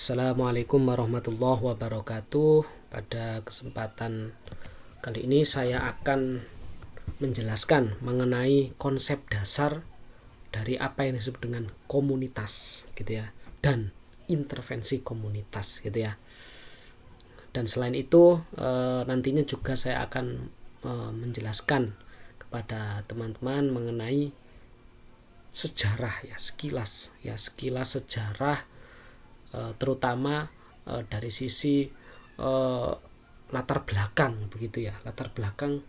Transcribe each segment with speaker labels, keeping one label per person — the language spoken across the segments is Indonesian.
Speaker 1: Assalamualaikum warahmatullahi wabarakatuh. Pada kesempatan kali ini saya akan menjelaskan mengenai konsep dasar dari apa yang disebut dengan komunitas gitu ya, dan intervensi komunitas gitu ya. Dan selain itu nantinya juga saya akan menjelaskan kepada teman-teman mengenai sejarah ya, sekilas sejarah, terutama dari sisi latar belakang begitu ya, latar belakang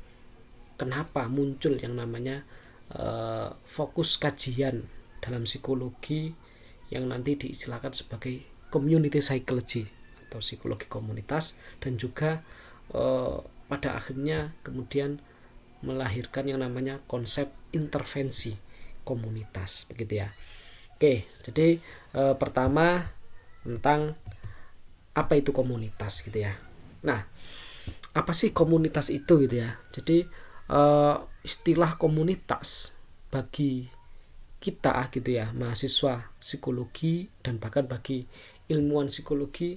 Speaker 1: kenapa muncul yang namanya fokus kajian dalam psikologi yang nanti diistilahkan sebagai community psychology atau psikologi komunitas, dan juga pada akhirnya kemudian melahirkan yang namanya konsep intervensi komunitas begitu ya. Oke, jadi pertama tentang apa itu komunitas gitu ya. Nah, apa sih komunitas itu gitu ya. Jadi istilah komunitas bagi kita gitu ya, mahasiswa psikologi dan bahkan bagi ilmuwan psikologi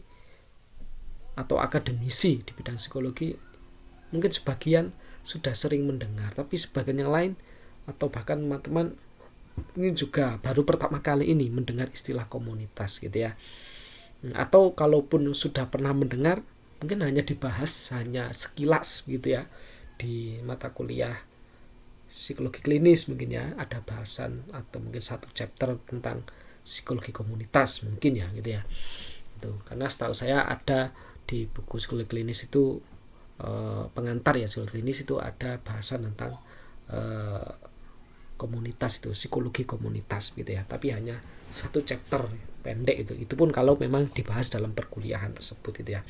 Speaker 1: atau akademisi di bidang psikologi, mungkin sebagian sudah sering mendengar, tapi sebagian yang lain atau bahkan teman-teman ini juga baru pertama kali ini mendengar istilah komunitas gitu ya. Atau kalaupun sudah pernah mendengar, mungkin hanya dibahas hanya sekilas gitu ya di mata kuliah psikologi klinis, mungkin ya ada bahasan atau mungkin satu chapter tentang psikologi komunitas mungkin ya gitu ya. Itu karena setahu saya ada di buku psikologi klinis itu pengantar ya, psikologi klinis itu ada bahasan tentang komunitas, itu psikologi komunitas gitu ya, tapi hanya satu chapter pendek itu pun kalau memang dibahas dalam perkuliahan tersebut gitu ya.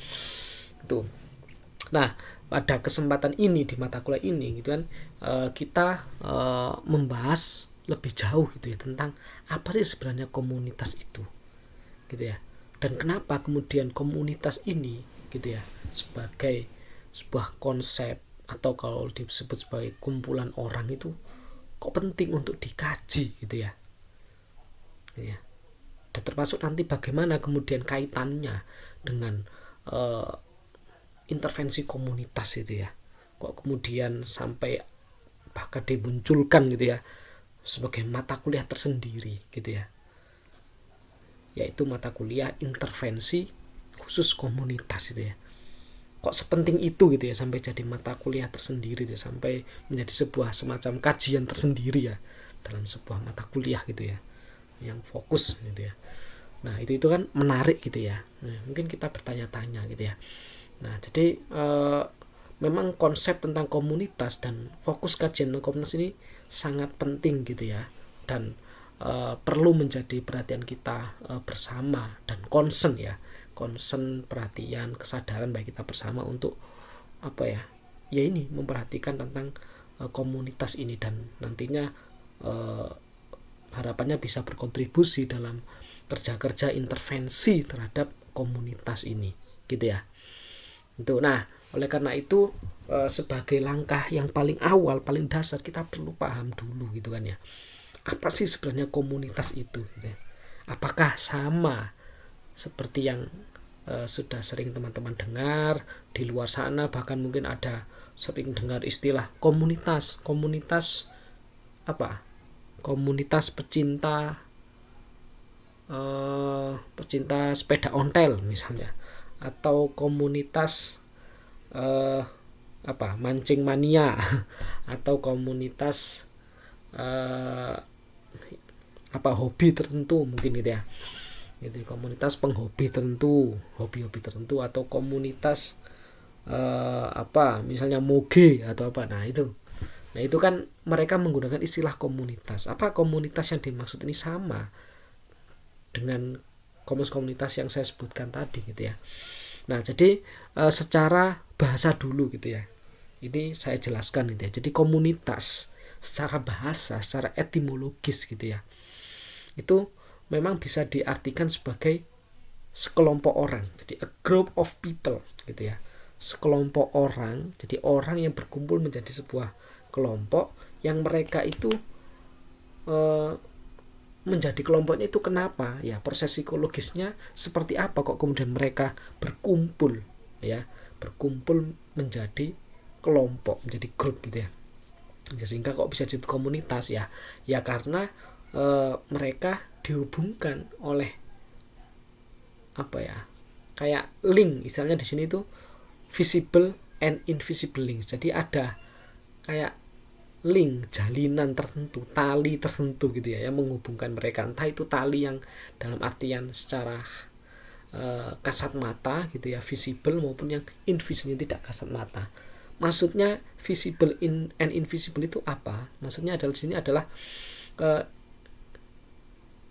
Speaker 1: Itu. Nah, pada kesempatan ini di mata kuliah ini gitu kan, kita membahas lebih jauh gitu ya tentang apa sih sebenarnya komunitas itu gitu ya, dan kenapa kemudian komunitas ini gitu ya sebagai sebuah konsep atau kalau disebut sebagai kumpulan orang itu kok penting untuk dikaji gitu ya. Ya. Dan termasuk nanti bagaimana kemudian kaitannya dengan intervensi komunitas itu ya. Kok kemudian sampai bahkan dimunculkan gitu ya sebagai mata kuliah tersendiri gitu ya. Yaitu mata kuliah intervensi khusus komunitas itu ya. Kok sepenting itu gitu ya sampai jadi mata kuliah tersendiri gitu, sampai menjadi sebuah semacam kajian tersendiri ya dalam sebuah mata kuliah gitu ya yang fokus gitu ya. Nah itu kan menarik gitu ya. Nah, mungkin kita bertanya-tanya gitu ya. Nah jadi memang konsep tentang komunitas dan fokus kajian tentang komunitas ini sangat penting gitu ya, dan perlu menjadi perhatian kita bersama, dan concern ya, concern, perhatian, kesadaran bagi kita bersama untuk apa ya, ya ini memperhatikan tentang komunitas ini, dan nantinya harapannya bisa berkontribusi dalam kerja-kerja intervensi terhadap komunitas ini gitu ya. Itu. Nah, oleh karena itu sebagai langkah yang paling awal, paling dasar, kita perlu paham dulu gitu kan ya. Apa sih sebenarnya komunitas itu gitu ya. Apakah sama seperti yang sudah sering teman-teman dengar di luar sana, bahkan mungkin ada sering dengar istilah komunitas apa? Komunitas pecinta sepeda ontel misalnya, atau komunitas mancing mania atau komunitas hobi tertentu mungkin gitu ya. Gitu, komunitas penghobi tertentu, hobi-hobi tertentu, atau komunitas misalnya moge atau apa. Nah itu kan mereka menggunakan istilah komunitas. Apa komunitas yang dimaksud ini sama dengan komunitas yang saya sebutkan tadi gitu ya. Nah jadi secara bahasa dulu gitu ya, ini saya jelaskan gitu ya. Jadi komunitas secara bahasa, secara etimologis gitu ya, itu memang bisa diartikan sebagai sekelompok orang. Jadi a group of people gitu ya, sekelompok orang. Jadi orang yang berkumpul menjadi sebuah kelompok yang mereka itu menjadi kelompoknya itu kenapa, ya proses psikologisnya seperti apa kok kemudian mereka berkumpul, ya berkumpul menjadi kelompok, menjadi grup gitu ya. Sehingga kok bisa jadi komunitas, ya karena mereka dihubungkan oleh apa ya, kayak link, istilahnya di sini tuh visible and invisible link. Jadi ada kayak link, jalinan tertentu, tali tertentu gitu ya, yang menghubungkan mereka. Entah itu tali yang dalam artian secara kasat mata gitu ya, visible, maupun yang invisible, tidak kasat mata. Maksudnya visible and invisible itu apa? Maksudnya adalah di sini adalah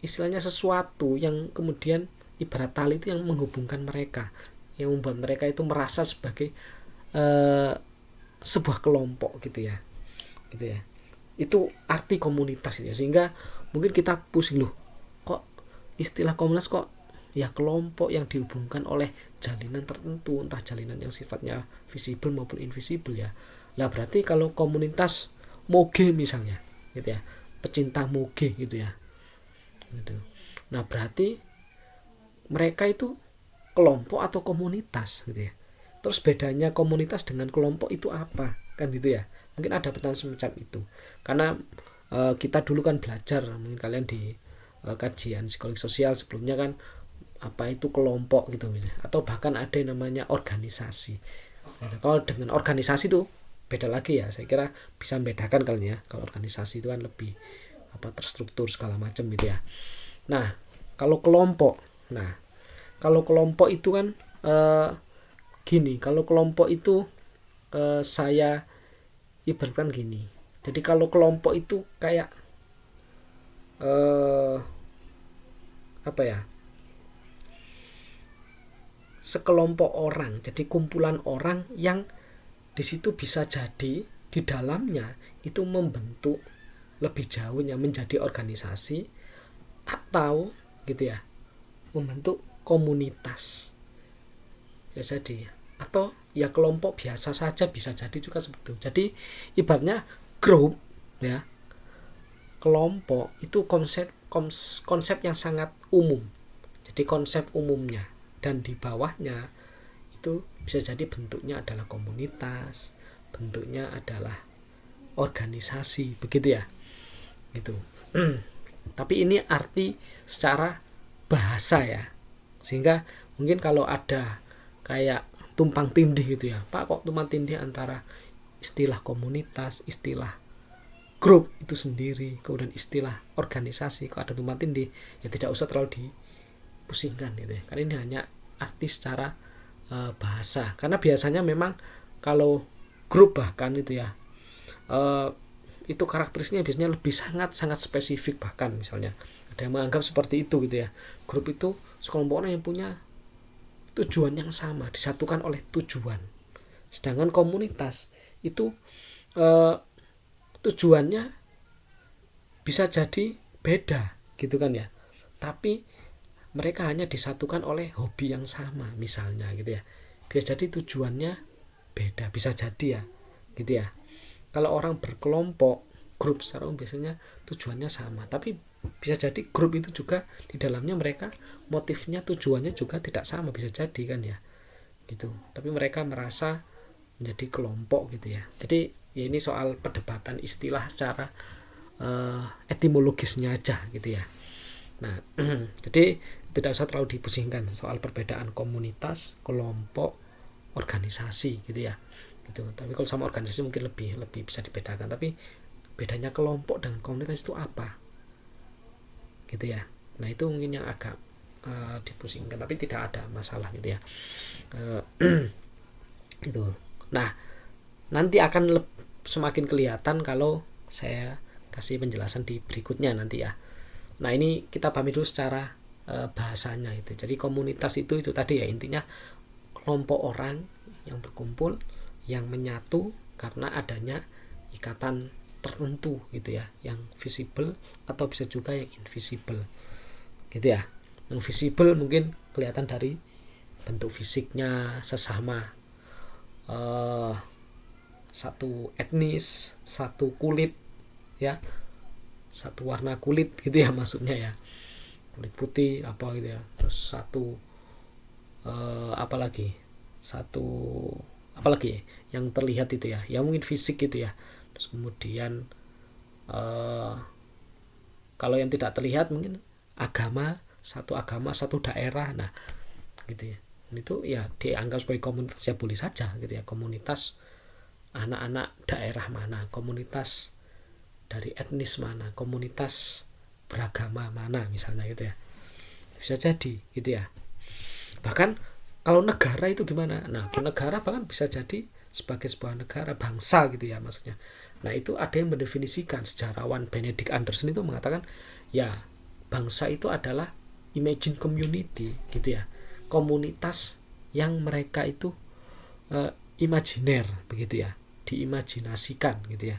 Speaker 1: istilahnya sesuatu yang kemudian ibarat tali itu yang menghubungkan mereka, yang membuat mereka itu merasa sebagai sebuah kelompok gitu ya. Itu arti komunitas ya. Sehingga mungkin kita pusing, loh kok istilah komunitas kok ya kelompok yang dihubungkan oleh jalinan tertentu, entah jalinan yang sifatnya visible maupun invisible ya. Lah berarti kalau komunitas moge misalnya gitu ya, pecinta moge gitu ya gitu. Nah berarti mereka itu kelompok atau komunitas gitu ya. Terus bedanya komunitas dengan kelompok itu apa, kan gitu ya. Mungkin ada pertanyaan semacam itu. Karena kita dulu kan belajar, mungkin kalian di kajian psikologi sosial sebelumnya kan, apa itu kelompok gitu misalnya. Atau bahkan ada yang namanya organisasi. Nah, kalau dengan organisasi itu beda lagi ya. Saya kira bisa membedakan kalian ya. Kalau organisasi itu kan lebih terstruktur segala macam gitu ya. Nah, kalau kelompok itu kan gini, kalau kelompok itu saya ibaratkan gini. Jadi kalau kelompok itu kayak sekelompok orang, jadi kumpulan orang yang di situ bisa jadi di dalamnya itu membentuk lebih jauhnya menjadi organisasi atau gitu ya, membentuk komunitas ya. Jadi atau ya kelompok biasa saja bisa jadi juga seperti itu. Jadi ibaratnya grup ya, kelompok itu konsep yang sangat umum. Jadi konsep umumnya, dan di bawahnya itu bisa jadi bentuknya adalah komunitas, bentuknya adalah organisasi, begitu ya gitu. Tapi ini arti secara bahasa ya, sehingga mungkin kalau ada kayak tumpang tindih gitu ya, Pak kok tumpang tindih antara istilah komunitas, istilah grup itu sendiri, kemudian istilah organisasi, kok ada tumpang tindih, ya tidak usah terlalu dipusingkan gitu ya, karena ini hanya arti secara bahasa. Karena biasanya memang kalau grup bahkan itu ya, itu karakteristiknya biasanya lebih sangat spesifik. Bahkan misalnya ada yang menganggap seperti itu gitu ya, grup itu sekelompok orang yang punya tujuan yang sama, disatukan oleh tujuan. Sedangkan komunitas itu tujuannya bisa jadi beda gitu kan ya, tapi mereka hanya disatukan oleh hobi yang sama misalnya gitu ya. Bisa jadi tujuannya beda, bisa jadi ya gitu ya. Kalau orang berkelompok, grup secara umum biasanya tujuannya sama, tapi bisa jadi grup itu juga di dalamnya mereka motifnya, tujuannya juga tidak sama, bisa jadi kan ya gitu. Tapi mereka merasa menjadi kelompok gitu ya. Jadi ya ini soal perdebatan istilah secara etimologisnya aja gitu ya. Nah jadi tidak usah terlalu dipusingkan soal perbedaan komunitas, kelompok, organisasi gitu ya gitu. Tapi kalau sama organisasi mungkin lebih bisa dibedakan. Tapi bedanya kelompok dan komunitas itu apa gitu ya. Nah itu mungkin yang agak dipusingkan, tapi tidak ada masalah gitu ya. Gitu. Nah nanti akan semakin kelihatan kalau saya kasih penjelasan di berikutnya nanti ya. Nah ini kita pahami dulu secara bahasanya itu. Jadi komunitas itu tadi ya, intinya kelompok orang yang berkumpul, yang menyatu karena adanya ikatan tertentu gitu ya, yang visible atau bisa juga yang invisible gitu ya. Yang visible mungkin kelihatan dari bentuk fisiknya, sesama satu etnis, satu kulit ya, satu warna kulit gitu ya, maksudnya ya, kulit putih apa gitu ya, terus satu apalagi yang terlihat itu ya, yang mungkin fisik gitu ya. Terus kemudian kalau yang tidak terlihat mungkin agama satu daerah, nah gitu ya. Itu ya dianggap sebagai komunitas ya, boleh saja gitu ya, komunitas anak-anak daerah mana, komunitas dari etnis mana, komunitas beragama mana misalnya gitu ya, bisa jadi gitu ya. Bahkan kalau negara itu gimana, nah negara bahkan bisa jadi sebagai sebuah negara, bangsa gitu ya maksudnya. Nah itu ada yang mendefinisikan, sejarawan Benedict Anderson itu mengatakan ya, bangsa itu adalah imagine community gitu ya, komunitas yang mereka itu imajiner begitu ya, diimajinasikan gitu ya.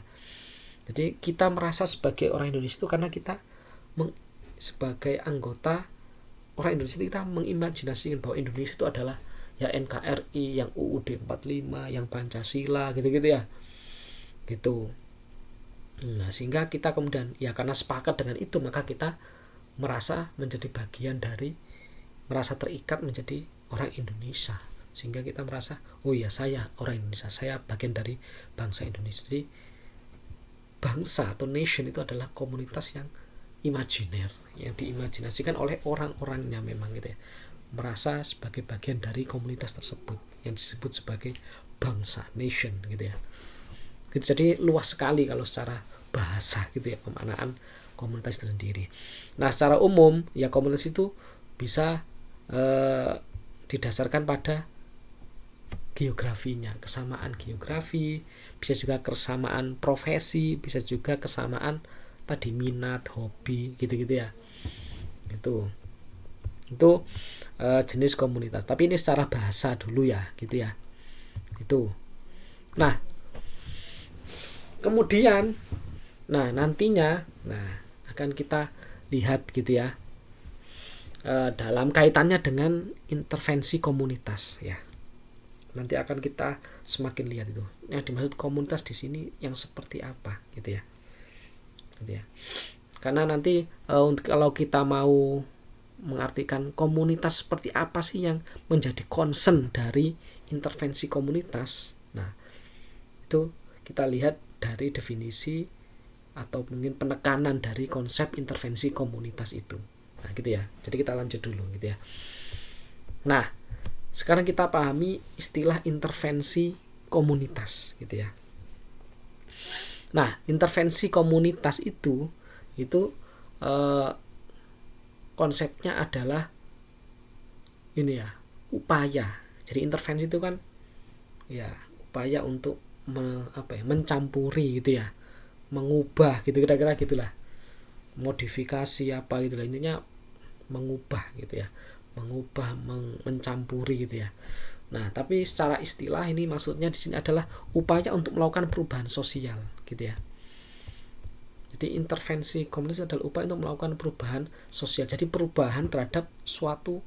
Speaker 1: Jadi kita merasa sebagai orang Indonesia itu karena kita sebagai anggota orang Indonesia itu kita mengimajinasikan bahwa Indonesia itu adalah ya NKRI, yang UUD 45, yang Pancasila gitu-gitu ya. Gitu. Nah, sehingga kita kemudian ya karena sepakat dengan itu, maka kita merasa menjadi bagian dari, merasa terikat menjadi orang Indonesia, sehingga kita merasa oh ya, saya orang Indonesia, saya bagian dari bangsa Indonesia. Jadi bangsa atau nation itu adalah komunitas yang imajiner, yang diimajinasikan oleh orang-orangnya memang gitu ya, merasa sebagai bagian dari komunitas tersebut yang disebut sebagai bangsa, nation gitu ya. Jadi luas sekali kalau secara bahasa gitu ya, pemaknaan komunitas itu sendiri. Nah secara umum ya, komunitas itu bisa didasarkan pada geografinya, kesamaan geografi, bisa juga kesamaan profesi, bisa juga kesamaan tadi minat, hobi gitu-gitu ya. Itu jenis komunitas. Tapi ini secara bahasa dulu ya gitu ya. Itu. Nah, kemudian nantinya akan kita lihat gitu ya, dalam kaitannya dengan intervensi komunitas ya. Nanti akan kita semakin lihat itu. Yang dimaksud komunitas di sini yang seperti apa gitu ya. Gitu ya. Karena nanti kalau kita mau mengartikan komunitas seperti apa sih yang menjadi concern dari intervensi komunitas. Nah, itu kita lihat dari definisi atau mungkin penekanan dari konsep intervensi komunitas itu. Nah, gitu ya. Jadi kita lanjut dulu gitu ya. Nah, sekarang kita pahami istilah intervensi komunitas gitu ya. Nah, intervensi komunitas itu konsepnya adalah ini ya, upaya. Jadi intervensi itu kan ya upaya untuk mencampuri gitu ya, mengubah gitu, kira-kira gitulah, modifikasi apa gitu lah, intinya mengubah gitu ya, mengubah, mencampuri gitu ya. Nah tapi secara istilah ini maksudnya di sini adalah upaya untuk melakukan perubahan sosial gitu ya. Jadi intervensi komunitas adalah upaya untuk melakukan perubahan sosial, jadi perubahan terhadap suatu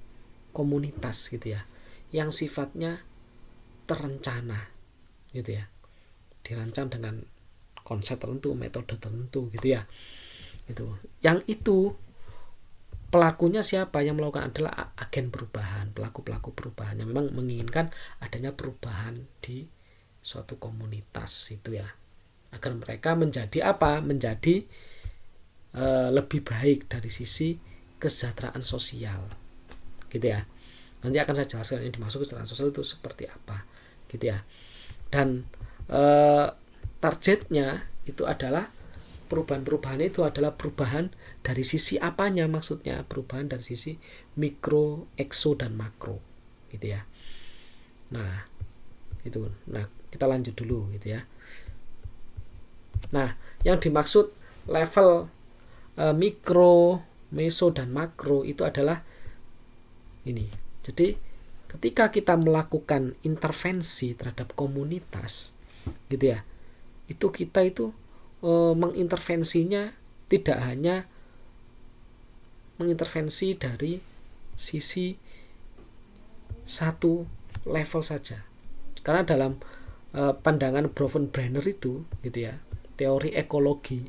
Speaker 1: komunitas gitu ya, yang sifatnya terencana gitu ya, dirancang dengan konsep tertentu, metode tertentu gitu ya. Yang itu pelakunya siapa? Yang melakukan adalah agen perubahan, pelaku-pelaku perubahan yang memang menginginkan adanya perubahan di suatu komunitas itu ya, agar mereka menjadi apa? Menjadi lebih baik dari sisi kesejahteraan sosial gitu ya. Nanti akan saya jelaskan yang dimaksud kesejahteraan sosial itu seperti apa gitu ya. Dan targetnya itu adalah perubahan itu adalah perubahan dari sisi apanya, maksudnya perubahan dari sisi mikro, ekso, dan makro gitu ya. Nah itu, kita lanjut dulu gitu ya. Nah yang dimaksud level mikro, meso, dan makro itu adalah ini. Jadi ketika kita melakukan intervensi terhadap komunitas gitu ya, itu kita itu mengintervensinya tidak hanya mengintervensi dari sisi satu level saja. Karena dalam pandangan Bronfenbrenner itu gitu ya, teori ekologi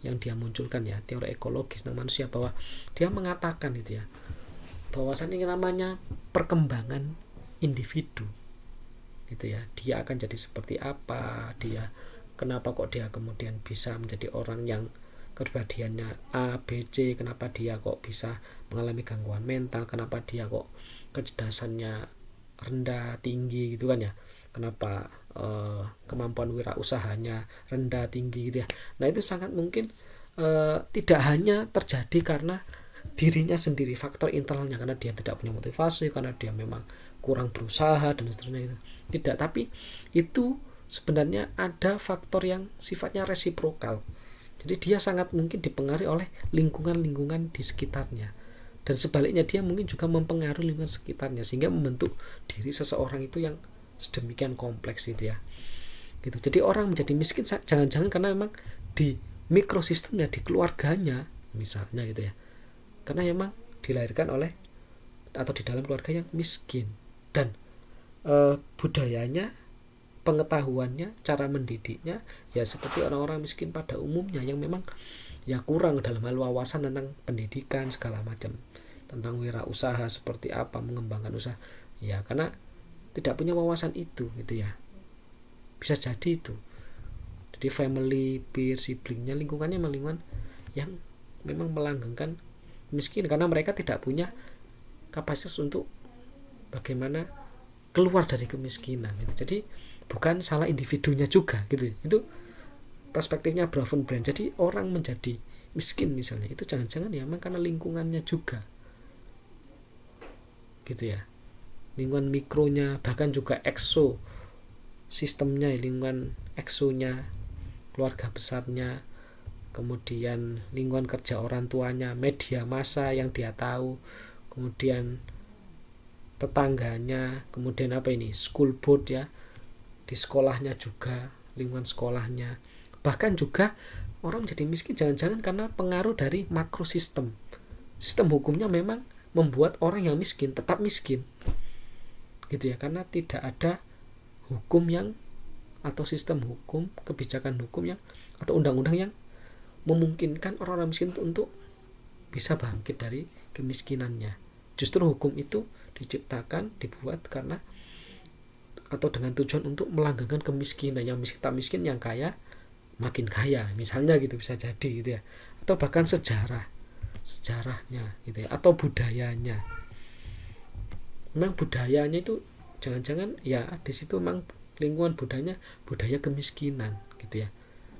Speaker 1: yang dia munculkan ya, teori ekologis tentang manusia, bahwa dia mengatakan itu ya, bahwasannya namanya perkembangan individu gitu ya, dia akan jadi seperti apa, dia kenapa kok dia kemudian bisa menjadi orang yang kepribadiannya A, B, C, kenapa dia kok bisa mengalami gangguan mental, kenapa dia kok kecerdasannya rendah tinggi gitu kan ya, kenapa kemampuan wirausahanya rendah tinggi gitu ya. Nah itu sangat mungkin tidak hanya terjadi karena dirinya sendiri, faktor internalnya, karena dia tidak punya motivasi, karena dia memang kurang berusaha dan seterusnya, itu tidak, tapi itu sebenarnya ada faktor yang sifatnya resiprokal. Jadi dia sangat mungkin dipengaruhi oleh lingkungan-lingkungan di sekitarnya, dan sebaliknya dia mungkin juga mempengaruhi lingkungan sekitarnya, sehingga membentuk diri seseorang itu yang sedemikian kompleks gitu ya. Gitu. Jadi orang menjadi miskin jangan-jangan karena memang di mikrosistemnya, di keluarganya misalnya gitu ya, karena memang dilahirkan oleh atau di dalam keluarga yang miskin, dan budayanya, pengetahuannya, cara mendidiknya ya seperti orang-orang miskin pada umumnya, yang memang ya kurang dalam hal wawasan tentang pendidikan segala macam, tentang wirausaha seperti apa, mengembangkan usaha ya, karena tidak punya wawasan itu gitu ya, bisa jadi itu. Jadi family, peer, siblingnya, lingkungannya lingkungan yang memang melanggengkan miskin, karena mereka tidak punya kapasitas untuk bagaimana keluar dari kemiskinan gitu. Jadi bukan salah individunya juga gitu. Itu perspektifnya Bravon-Brand. Jadi orang menjadi miskin misalnya itu jangan-jangan ya memang karena lingkungannya juga gitu ya, lingkungan mikronya, bahkan juga ekso sistemnya, lingkungan eksonya, keluarga besarnya, kemudian lingkungan kerja orang tuanya, media massa yang dia tahu, kemudian tetangganya, kemudian school board ya, di sekolahnya juga, lingkungan sekolahnya. Bahkan juga orang jadi miskin jangan-jangan karena pengaruh dari makrosistem. Sistem hukumnya memang membuat orang yang miskin tetap miskin gitu ya, karena tidak ada hukum yang, atau sistem hukum, kebijakan hukum yang, atau undang-undang yang memungkinkan orang-orang miskin untuk bisa bangkit dari kemiskinannya. Justru hukum itu diciptakan, dibuat karena atau dengan tujuan untuk melanggengkan kemiskinan, yang miskin tak miskin, yang kaya makin kaya misalnya gitu, bisa jadi gitu ya. Atau bahkan sejarahnya gitu ya, atau budayanya. Memang budayanya itu jangan-jangan ya di situ memang lingkungan budaya kemiskinan gitu ya,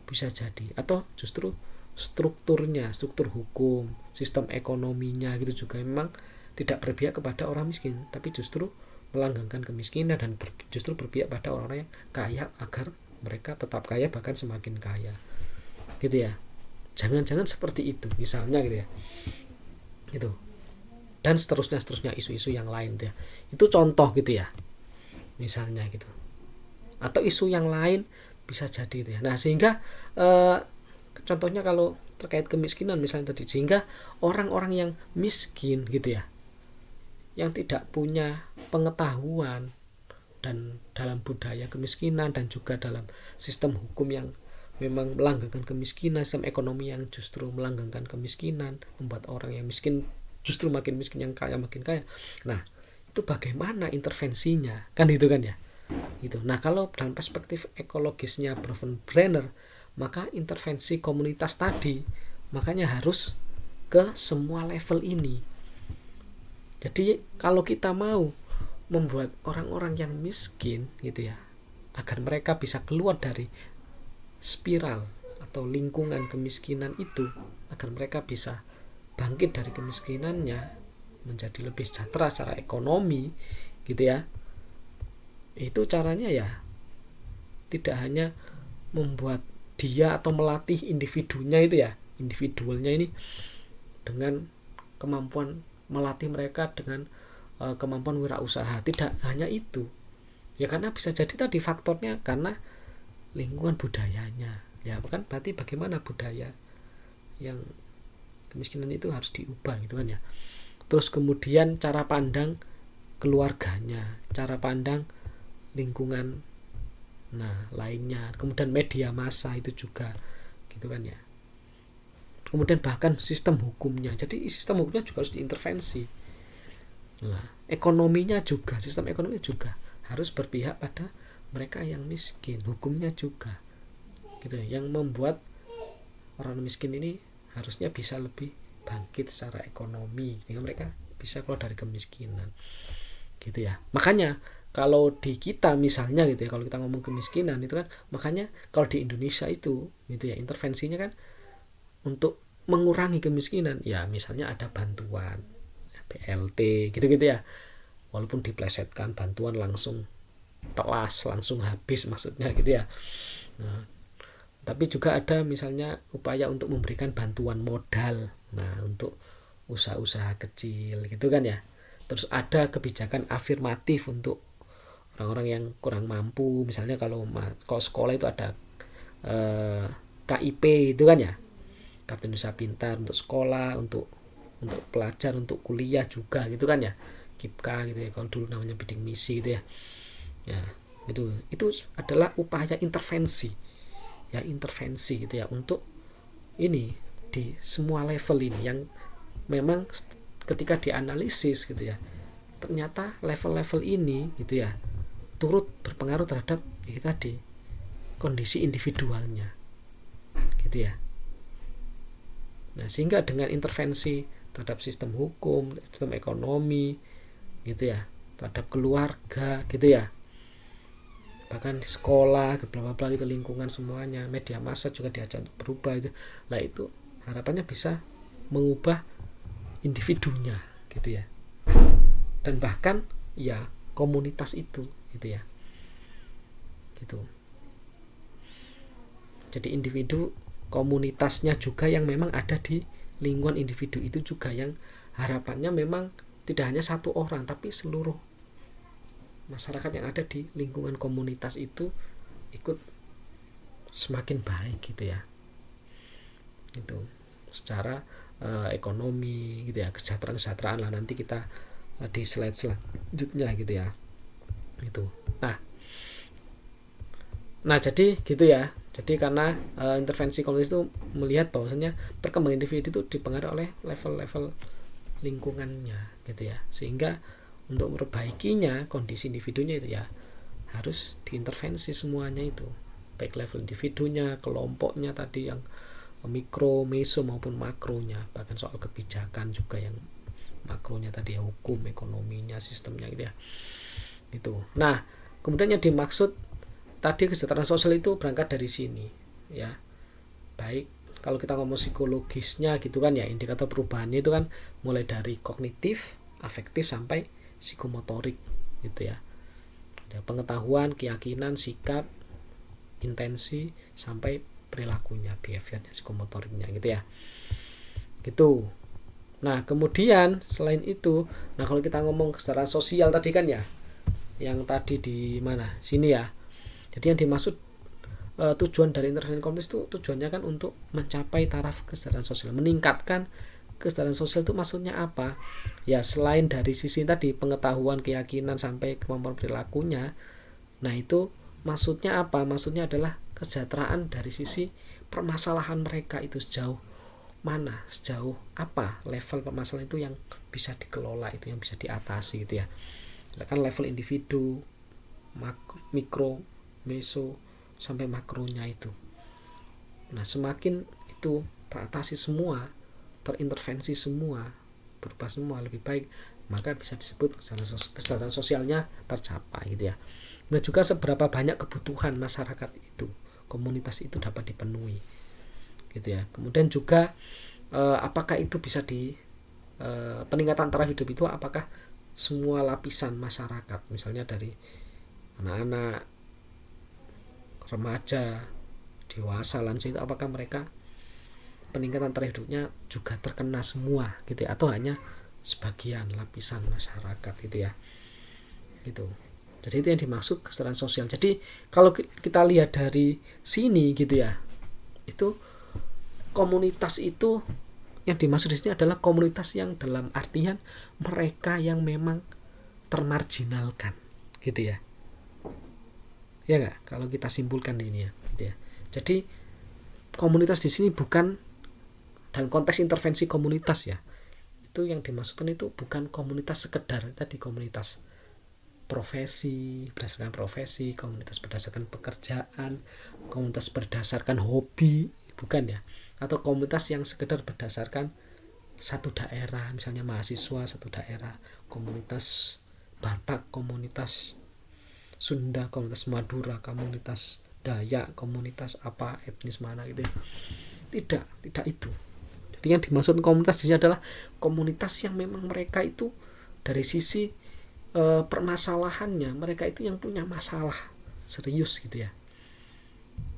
Speaker 1: bisa jadi. Atau justru strukturnya, struktur hukum, sistem ekonominya gitu juga memang tidak berpihak kepada orang miskin, tapi justru melanggengkan kemiskinan dan justru berpihak pada orang-orang yang kaya agar mereka tetap kaya, bahkan semakin kaya gitu ya. Jangan-jangan seperti itu misalnya gitu ya, gitu, dan seterusnya isu-isu yang lain gitu ya. Itu contoh gitu ya misalnya gitu, atau isu yang lain bisa jadi gitu ya. Nah sehingga contohnya kalau terkait kemiskinan misalnya tadi, sehingga orang-orang yang miskin gitu ya, yang tidak punya pengetahuan dan dalam budaya kemiskinan, dan juga dalam sistem hukum yang memang melanggengkan kemiskinan, sistem ekonomi yang justru melanggengkan kemiskinan, membuat orang yang miskin justru makin miskin, yang kaya makin kaya. Nah itu bagaimana intervensinya, kan itu kan ya gitu. Nah kalau dalam perspektif ekologisnya Bravon-Brenner, maka intervensi komunitas tadi makanya harus ke semua level ini. Jadi kalau kita mau membuat orang-orang yang miskin gitu ya, agar mereka bisa keluar dari spiral atau lingkungan kemiskinan itu, agar mereka bisa bangkit dari kemiskinannya menjadi lebih sejahtera secara ekonomi gitu ya, itu caranya ya tidak hanya membuat dia atau melatih individunya itu ya, individualnya ini dengan kemampuan melatih mereka dengan kemampuan wirausaha, tidak hanya itu ya, karena bisa jadi tadi faktornya karena lingkungan budayanya ya, kan berarti bagaimana budaya yang kemiskinan itu harus diubah gitu kan ya. Terus kemudian cara pandang keluarganya, cara pandang lingkungan nah lainnya, kemudian media massa itu juga gitu kan ya. kemudian bahkan sistem hukumnya. Jadi sistem hukumnya juga harus diintervensi. Nah, ekonominya juga, sistem ekonomi juga harus berpihak pada mereka yang miskin, hukumnya juga gitu, yang membuat orang miskin ini harusnya bisa lebih bangkit secara ekonomi sehingga mereka bisa keluar dari kemiskinan gitu ya. Makanya kalau di kita misalnya gitu ya, kalau kita ngomong kemiskinan itu kan, makanya kalau di Indonesia itu gitu ya, intervensinya kan untuk mengurangi kemiskinan ya, misalnya ada bantuan BLT gitu-gitu ya, walaupun diplesetkan bantuan langsung telas langsung habis maksudnya gitu ya. Nah, tapi juga ada misalnya upaya untuk memberikan bantuan modal, nah untuk usaha-usaha kecil gitu kan ya. Terus ada kebijakan afirmatif untuk orang-orang yang kurang mampu, misalnya kalau sekolah itu ada KIP itu kan ya, Kartu Indonesia Pintar untuk sekolah, untuk pelajar, untuk kuliah juga gitu kan ya, KIPKA gitu ya, kalau dulu namanya bidik misi gitu ya. Ya, itu adalah upaya intervensi ya, intervensi gitu ya, untuk ini di semua level ini yang memang ketika dianalisis gitu ya, ternyata level-level ini gitu ya turut berpengaruh terhadap tadi kondisi individualnya gitu ya. Nah, sehingga dengan intervensi terhadap sistem hukum, sistem ekonomi gitu ya, terhadap keluarga gitu ya, bahkan sekolah, bla bla itu lingkungan semuanya, media massa juga diajak untuk berubah itu. Nah, itu harapannya bisa mengubah individunya gitu ya. Dan bahkan ya komunitas itu gitu ya. Gitu. Jadi individu, komunitasnya juga yang memang ada di lingkungan individu itu juga yang harapannya memang tidak hanya satu orang tapi seluruh masyarakat yang ada di lingkungan komunitas itu ikut semakin baik gitu ya. Itu secara ekonomi gitu ya, kesejahteraan lah, nanti kita di slide selanjutnya gitu ya. Itu. Nah jadi gitu ya. Jadi karena intervensi komunitas itu melihat bahwasanya perkembangan individu itu dipengaruhi oleh level-level lingkungannya gitu ya, sehingga untuk memperbaikinya kondisi individunya itu ya harus diintervensi semuanya itu, baik level individunya, kelompoknya tadi yang mikro, meso maupun makronya, bahkan soal kebijakan juga yang makronya tadi ya, hukum, ekonominya, sistemnya gitu ya. Itu. Nah, kemudian yang dimaksud tadi kesejahteraan sosial itu berangkat dari sini ya. Baik kalau kita ngomong psikologisnya gitu kan ya, indikator perubahannya itu kan mulai dari kognitif, afektif sampai psikomotorik gitu ya. Pengetahuan, keyakinan, sikap, intensi sampai perilakunya, behaviornya, psikomotoriknya gitu ya. Gitu. Nah, kemudian selain itu, nah kalau kita ngomong secara sosial tadi kan ya, yang tadi di mana? Sini ya. Jadi yang dimaksud tujuan dari intervensi komunitas itu tujuannya kan untuk mencapai taraf kesejahteraan sosial, meningkatkan kesejahteraan sosial. Itu maksudnya apa? Ya selain dari sisi tadi pengetahuan, keyakinan sampai kemampuan perilakunya, nah itu maksudnya apa? Maksudnya adalah kesejahteraan dari sisi permasalahan mereka itu sejauh mana, sejauh apa level permasalahan itu yang bisa dikelola, itu yang bisa diatasi gitu ya. Kan level individu, mikro, meso sampai makronya itu. Nah, semakin itu teratasi semua, terintervensi semua, berubah semua lebih baik, maka bisa disebut kesejahteraan sosialnya tercapai gitu ya. Nah, juga seberapa banyak kebutuhan masyarakat itu, komunitas itu dapat dipenuhi gitu ya. Kemudian juga apakah itu bisa di peningkatan taraf hidup itu apakah semua lapisan masyarakat, misalnya dari anak-anak, remaja, dewasa, lanjut, apakah mereka peningkatan taraf hidupnya juga terkena semua gitu ya, atau hanya sebagian lapisan masyarakat gitu ya. Gitu. Jadi itu yang dimaksud kesejahteraan sosial. Jadi kalau kita lihat dari sini gitu ya, itu komunitas itu yang dimaksud di sini adalah komunitas yang dalam artian mereka yang memang termarginalkan gitu ya. Ya nggak, kalau kita simpulkan ini ya gitu ya. Jadi komunitas di sini bukan dalam konteks intervensi komunitas ya, itu yang dimaksudkan itu bukan komunitas sekedar tadi komunitas profesi, berdasarkan profesi, komunitas berdasarkan pekerjaan, komunitas berdasarkan hobi, bukan ya, atau komunitas yang sekedar berdasarkan satu daerah, misalnya mahasiswa satu daerah, komunitas Batak, komunitas Sunda, komunitas Madura, komunitas Dayak, komunitas apa, etnis mana gitu ya. Tidak itu. Jadi yang dimaksud komunitas di sini adalah komunitas yang memang mereka itu dari sisi permasalahannya, mereka itu yang punya masalah serius gitu ya.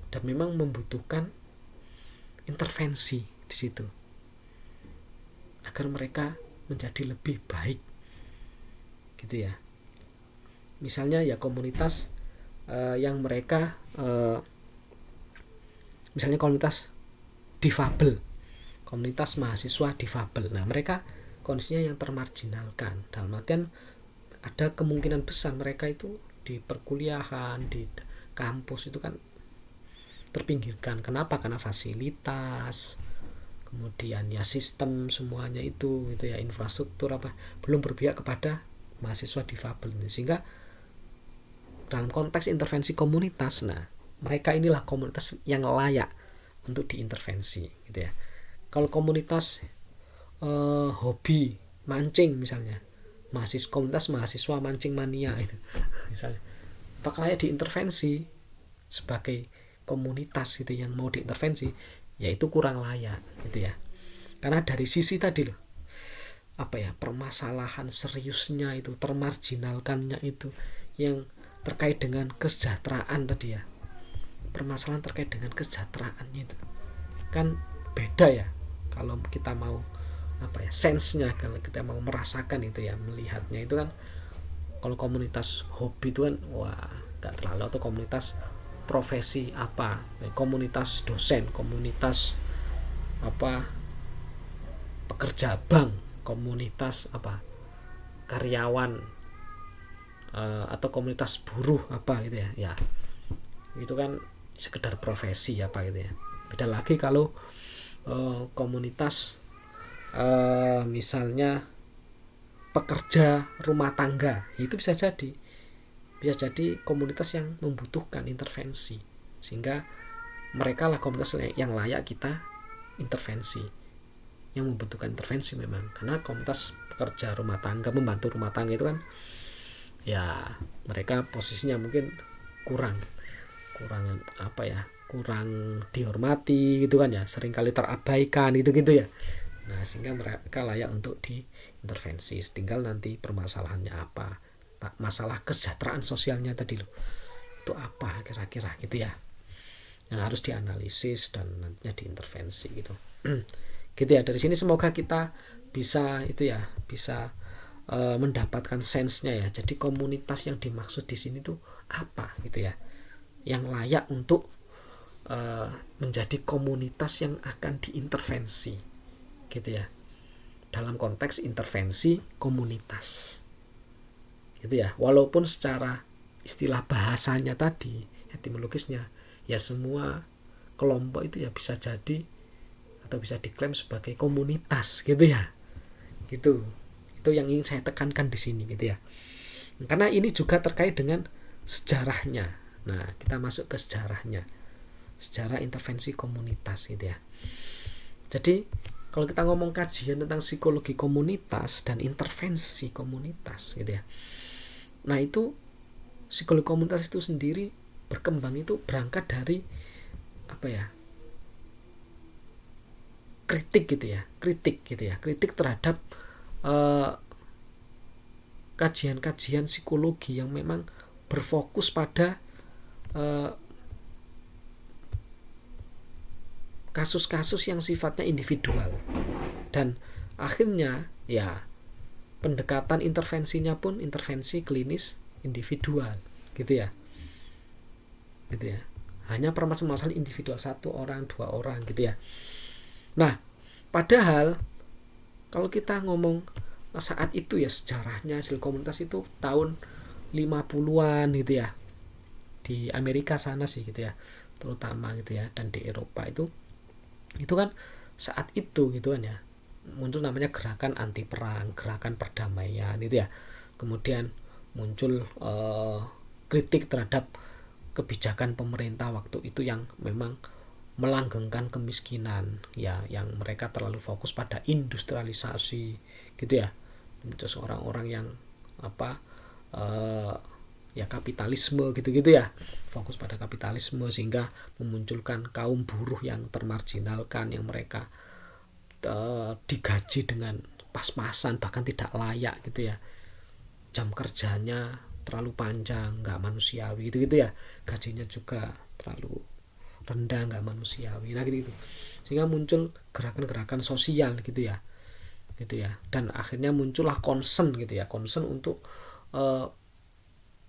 Speaker 1: Dan memang membutuhkan intervensi di situ agar mereka menjadi lebih baik gitu ya. Misalnya ya komunitas yang mereka misalnya komunitas difabel, komunitas mahasiswa difabel. Nah, mereka kondisinya yang termarginalkan. Dalam artian ada kemungkinan besar mereka itu di perkuliahan, di kampus itu kan terpinggirkan. Kenapa? Karena fasilitas, kemudian ya sistem semuanya itu ya, infrastruktur apa belum berpihak kepada mahasiswa difabel. Sehingga dalam konteks intervensi komunitas, nah mereka inilah komunitas yang layak untuk diintervensi gitu ya. Kalau komunitas hobi mancing misalnya, komunitas mahasiswa mancing mania itu misalnya, apakah layak diintervensi sebagai komunitas gitu yang mau diintervensi? Ya itu kurang layak gitu ya. Karena dari sisi tadi loh, permasalahan seriusnya itu, termarginalkannya itu yang terkait dengan kesejahteraan tadi ya, permasalahan terkait dengan kesejahteraannya itu kan beda ya. Kalau kita mau sense-nya, kalau kita mau merasakan itu ya, melihatnya itu kan, kalau komunitas hobi itu kan wah gak terlalu, atau komunitas profesi komunitas dosen, komunitas pekerja bank, komunitas karyawan, atau komunitas buruh gitu ya itu kan sekedar profesi gitu ya. Beda lagi kalau komunitas misalnya pekerja rumah tangga, itu bisa jadi komunitas yang membutuhkan intervensi, sehingga mereka lah komunitas yang layak kita intervensi, yang membutuhkan intervensi memang. Karena komunitas pekerja rumah tangga, membantu rumah tangga itu kan ya mereka posisinya mungkin kurang dihormati gitu kan ya, seringkali terabaikan gitu ya. Nah, sehingga mereka layak untuk diintervensi. Tinggal nanti permasalahannya apa, masalah kesejahteraan sosialnya tadi loh, itu apa kira-kira gitu ya, yang harus dianalisis dan nantinya diintervensi gitu. Gitu ya. Dari sini semoga kita bisa mendapatkan sense-nya ya. Jadi komunitas yang dimaksud di sini tuh apa gitu ya, yang layak untuk menjadi komunitas yang akan diintervensi gitu ya, dalam konteks intervensi komunitas gitu ya. Walaupun secara istilah bahasanya tadi, etimologisnya ya, semua kelompok itu ya bisa jadi atau bisa diklaim sebagai komunitas gitu ya. Gitu. Itu yang ingin saya tekankan di sini gitu ya. Karena ini juga terkait dengan sejarahnya. Nah, kita masuk ke sejarahnya. Sejarah intervensi komunitas gitu ya. Jadi, kalau kita ngomong kajian tentang psikologi komunitas dan intervensi komunitas gitu ya. Nah, itu psikologi komunitas itu sendiri berkembang itu berangkat dari kritik terhadap kajian-kajian psikologi yang memang berfokus pada kasus-kasus yang sifatnya individual, dan akhirnya ya pendekatan intervensinya pun intervensi klinis individual gitu ya, hanya permasalahan individual, satu orang, dua orang gitu ya. Nah, padahal kalau kita ngomong saat itu ya, sejarahnya hasil komunitas itu tahun 50-an gitu ya, di Amerika sana sih gitu ya terutama gitu ya, dan di Eropa itu kan saat itu gitu kan ya, muncul namanya gerakan anti perang, gerakan perdamaian itu ya. Kemudian muncul kritik terhadap kebijakan pemerintah waktu itu yang memang melanggengkan kemiskinan ya, yang mereka terlalu fokus pada industrialisasi gitu ya. Muncul orang-orang yang ya kapitalisme gitu-gitu ya, fokus pada kapitalisme, sehingga memunculkan kaum buruh yang termarginalkan, yang mereka digaji dengan pas-pasan, bahkan tidak layak gitu ya, jam kerjanya terlalu panjang, nggak manusiawi gitu ya, gajinya juga terlalu rendah, nggak manusiawi, nah gitu, sehingga muncul gerakan-gerakan sosial gitu ya, dan akhirnya muncullah concern gitu ya, concern untuk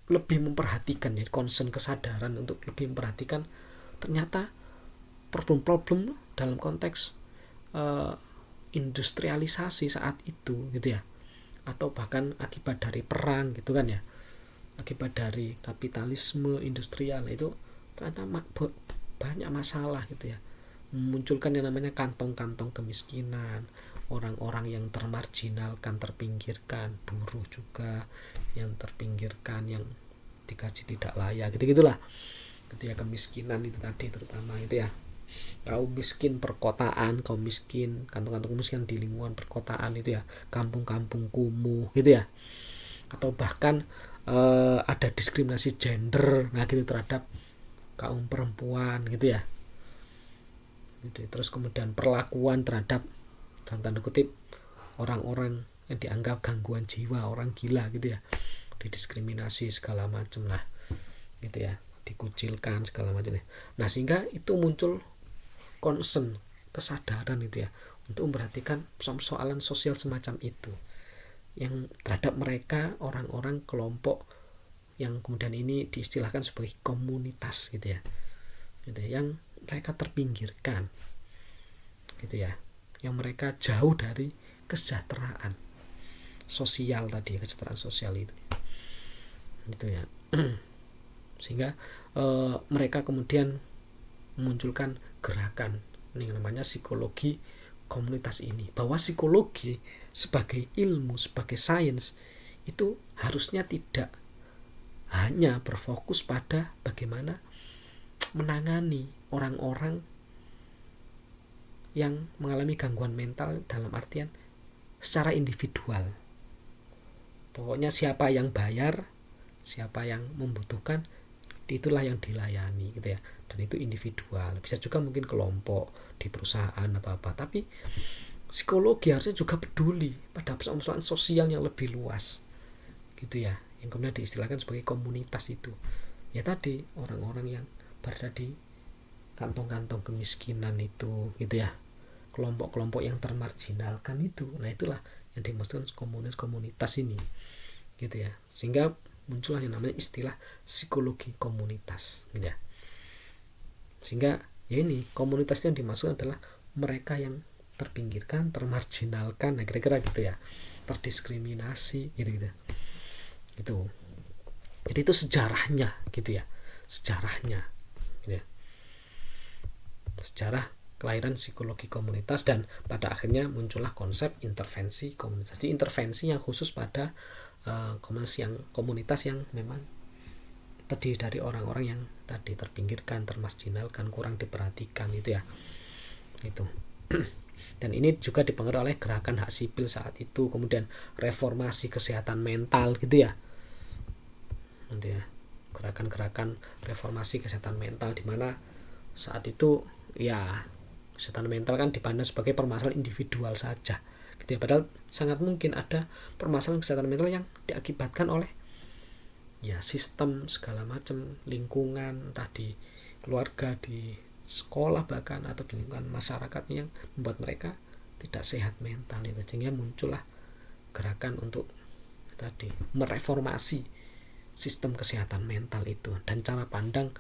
Speaker 1: lebih memperhatikan ya, concern kesadaran untuk lebih memperhatikan ternyata problem-problem dalam konteks industrialisasi saat itu gitu ya, atau bahkan akibat dari perang gitu kan ya, akibat dari kapitalisme industrial itu ternyata banyak masalah gitu ya, memunculkan yang namanya kantong-kantong kemiskinan, orang-orang yang termarginalkan, terpinggirkan, buruh juga yang terpinggirkan, yang digaji tidak layak gitu-gitulah gitu ya, kemiskinan itu tadi terutama itu ya, kaum miskin perkotaan, kaum miskin, kantong-kantong kemiskinan di lingkungan perkotaan itu ya, kampung-kampung kumuh gitu ya, atau bahkan ada diskriminasi gender nah gitu terhadap kaum perempuan gitu ya gitu. Terus kemudian perlakuan terhadap dalam tanda kutip orang-orang yang dianggap gangguan jiwa, orang gila gitu ya, didiskriminasi segala macam lah gitu ya, dikucilkan segala macam. Nah sehingga itu muncul concern, kesadaran itu ya, untuk memperhatikan persoalan sosial semacam itu yang terhadap mereka, orang-orang kelompok yang kemudian ini diistilahkan sebagai komunitas gitu ya, yang mereka terpinggirkan gitu ya, yang mereka jauh dari kesejahteraan sosial tadi, kesejahteraan sosial itu gitu ya. Sehingga mereka kemudian memunculkan gerakan ini namanya psikologi komunitas ini, bahwa psikologi sebagai ilmu, sebagai sains itu harusnya tidak hanya berfokus pada bagaimana menangani orang-orang yang mengalami gangguan mental dalam artian secara individual. Pokoknya siapa yang bayar, siapa yang membutuhkan, itulah yang dilayani gitu ya. Dan itu individual, bisa juga mungkin kelompok di perusahaan atau apa. Tapi psikologi harusnya juga peduli pada persoalan sosial yang lebih luas gitu ya, yang kemudian diistilahkan sebagai komunitas itu. Ya tadi orang-orang yang berada di kantong-kantong kemiskinan itu gitu ya, kelompok-kelompok yang termarginalkan itu. Nah itulah yang dimaksudkan komunitas ini gitu ya, sehingga muncullah yang namanya istilah psikologi komunitas gitu ya. Sehingga ya ini komunitas yang dimaksud adalah mereka yang terpinggirkan, termarginalkan, nah kira-kira gitu ya, terdiskriminasi gitu. Jadi itu sejarahnya gitu ya, sejarahnya gitu ya. Sejarah kelahiran psikologi komunitas, dan pada akhirnya muncullah konsep intervensi komunitas. Jadi intervensi yang khusus pada komunitas yang memang terdiri dari orang-orang yang tadi terpinggirkan, termarginalkan, kurang diperhatikan itu ya. Itu. Dan ini juga dipengaruhi oleh gerakan hak sipil saat itu, kemudian reformasi kesehatan mental gitu ya. Nanti ya, gerakan-gerakan reformasi kesehatan mental di mana saat itu ya kesehatan mental kan dipandang sebagai permasalahan individual saja gitu ya, padahal sangat mungkin ada permasalahan kesehatan mental yang diakibatkan oleh ya sistem segala macam, lingkungan tadi, keluarga, di sekolah bahkan, atau di lingkungan masyarakat yang membuat mereka tidak sehat mental itu. Sehingga muncullah gerakan untuk tadi mereformasi sistem kesehatan mental itu dan cara pandang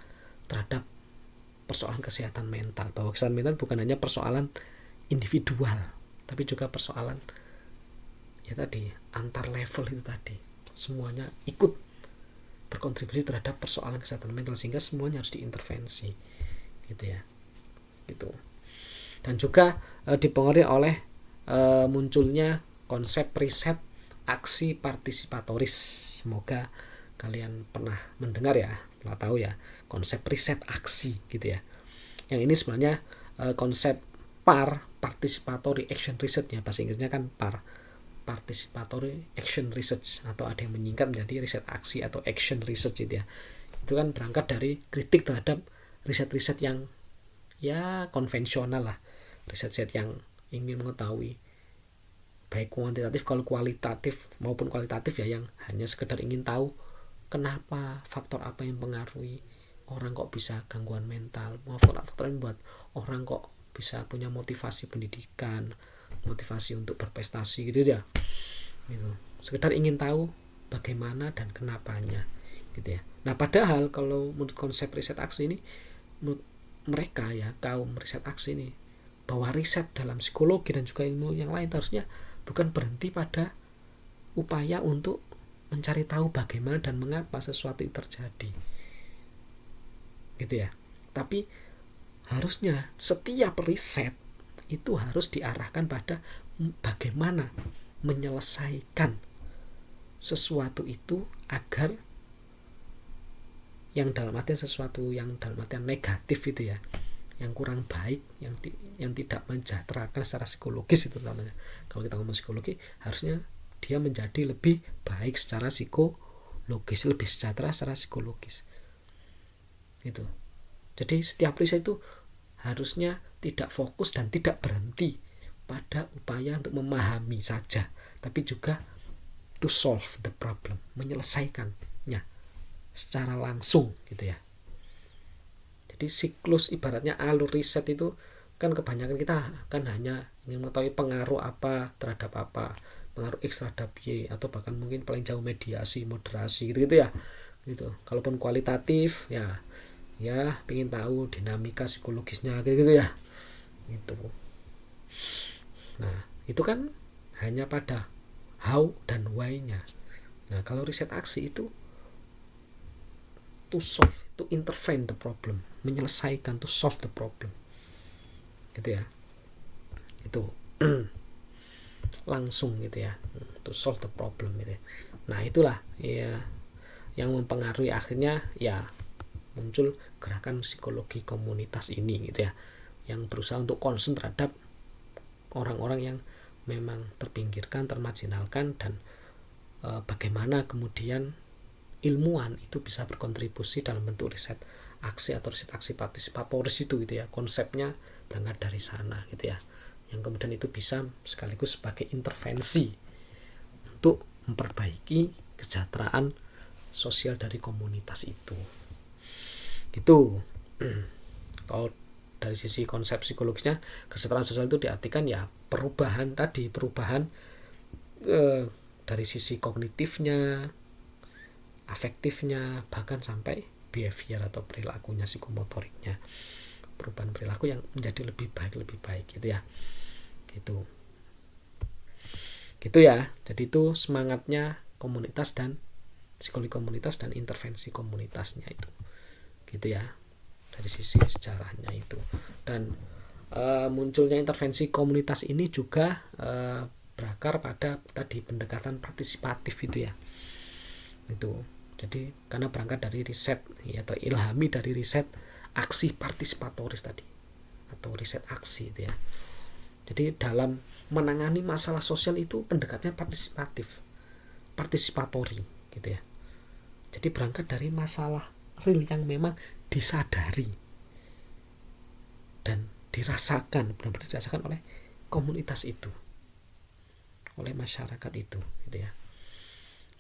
Speaker 1: terhadap persoalan kesehatan mental, bahwa kesehatan mental bukan hanya persoalan individual tapi juga persoalan ya tadi antar level itu tadi, semuanya ikut berkontribusi terhadap persoalan kesehatan mental, sehingga semuanya harus diintervensi gitu ya gitu. Dan juga dipengaruhi oleh munculnya konsep riset aksi partisipatoris. Semoga kalian pernah mendengar ya, pernah tahu ya konsep riset aksi gitu ya. Yang ini sebenarnya konsep participatory action research ya, bahasa Inggrisnya kan participatory action research, atau ada yang menyingkat menjadi riset aksi atau action research gitu ya. Itu kan berangkat dari kritik terhadap riset-riset yang ya konvensional lah, riset-riset yang ingin mengetahui baik kuantitatif kalau kualitatif maupun kualitatif ya, yang hanya sekedar ingin tahu kenapa, faktor apa yang mempengaruhi orang kok bisa gangguan mental, faktor yang membuat orang kok bisa punya motivasi pendidikan, motivasi untuk berprestasi gitu ya. Gitu. Sekedar ingin tahu bagaimana dan kenapanya gitu ya. Nah, padahal kalau menurut konsep riset aksi ini, menurut mereka ya, kaum riset aksi ini, bahwa riset dalam psikologi dan juga ilmu yang lain harusnya bukan berhenti pada upaya untuk mencari tahu bagaimana dan mengapa sesuatu itu terjadi gitu ya, tapi harusnya setiap riset itu harus diarahkan pada bagaimana menyelesaikan sesuatu itu agar yang dalam artian sesuatu yang dalam artian negatif itu ya, yang kurang baik, yang tidak mensejahterakan secara psikologis itu namanya. Kalau kita ngomong psikologi, harusnya dia menjadi lebih baik secara psikologis, lebih sejahtera secara psikologis. Itu. Jadi setiap riset itu harusnya tidak fokus dan tidak berhenti pada upaya untuk memahami saja, tapi juga to solve the problem, menyelesaikannya secara langsung gitu ya. Jadi siklus, ibaratnya alur riset itu kan kebanyakan kita kan hanya ingin mengetahui pengaruh apa terhadap apa, pengaruh X terhadap Y, atau bahkan mungkin paling jauh mediasi, moderasi gitu ya. Gitu. Kalaupun kualitatif ya pengen tahu dinamika psikologisnya gitu ya. Gitu. Nah, itu kan hanya pada how dan why-nya. Nah, kalau riset aksi itu to solve, to intervene the problem, menyelesaikan, to solve the problem gitu ya, itu langsung gitu ya, to solve the problem gitu ya. Nah, itulah ya yang mempengaruhi akhirnya ya muncul gerakan psikologi komunitas ini gitu ya, yang berusaha untuk concern terhadap orang-orang yang memang terpinggirkan, termarginalkan, dan bagaimana kemudian ilmuwan itu bisa berkontribusi dalam bentuk riset aksi atau riset aksi partisipatoris itu gitu ya. Konsepnya berangkat dari sana gitu ya, yang kemudian itu bisa sekaligus sebagai intervensi untuk memperbaiki kesejahteraan sosial dari komunitas itu gitu. Kalau dari sisi konsep psikologisnya, kesejahteraan sosial itu diartikan ya perubahan dari sisi kognitifnya, afektifnya, bahkan sampai behavior atau perilakunya, psikomotoriknya, perubahan perilaku yang menjadi lebih baik gitu ya. Gitu ya. Jadi itu semangatnya komunitas dan psikologi komunitas dan intervensi komunitasnya itu gitu ya, dari sisi sejarahnya itu. Dan munculnya intervensi komunitas ini juga berakar pada tadi pendekatan partisipatif itu ya. Itu jadi karena berangkat dari riset ya, terilhami dari riset aksi partisipatoris tadi atau riset aksi itu ya. Jadi dalam menangani masalah sosial itu pendekatannya partisipatori gitu ya. Jadi berangkat dari masalah real yang memang disadari dan dirasakan, benar-benar dirasakan oleh komunitas itu, oleh masyarakat itu gitu ya.